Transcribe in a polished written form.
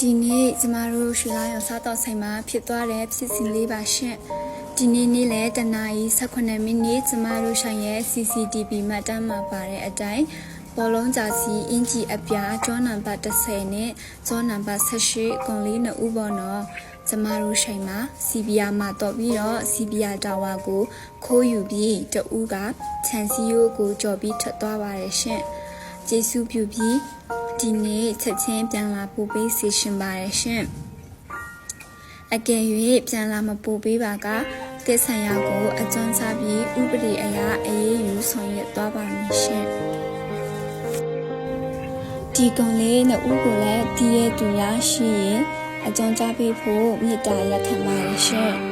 ဒီနေ့ကျမတို့ရွှေလာရောစားတော့ဆိုင်မှာဖြစ်သွားတဲ့ဖြစ်စဉ်လေးပါရှင်ဒီနေ့နေ့လယ်တနာရီ18မိနစ်ကျမတို့ဆိုင်ရဲ့ CCTV မှတ်တမ်းမှာပါတဲ့အတိုင်းဘောလုံးကြာစီအင်ဂျီအပြားကျောနံပါတ်30နဲ့ကျောနံပါတ်18ကွန်လေး2ဦးပေါ်တော့ကျမတို့ဆိုင်မှာ CBR မှာတော့ပြီးတော့ CBR တာဝါကိုခိုးယူပြီးတဦးကခြံစည်းရိုးကိုကြော်ပြီးထွက်သွားပါတယ်ရှင်ကျေးဇူးပြုပြီးဒီနေ့ချက်ချင်းပြန်လာပို့ပေးစီရှင်ပါတယ်ရှင်အကယ်၍ပြန်လာမပို့ပေးပါကတိဆန်ရကိုအကျဉ်းချပြီးဥပဒေအရအေးအေးယူဆောင်ရွက်သွားပါမည်ရှင်ဒီကောင်လေးနဲ့ဥကိုလည်းတည်ရတူရရှိရင်အကျဉ်းချပေးဖို့မေတ္တာရက်ခံပါတယ်ရှင်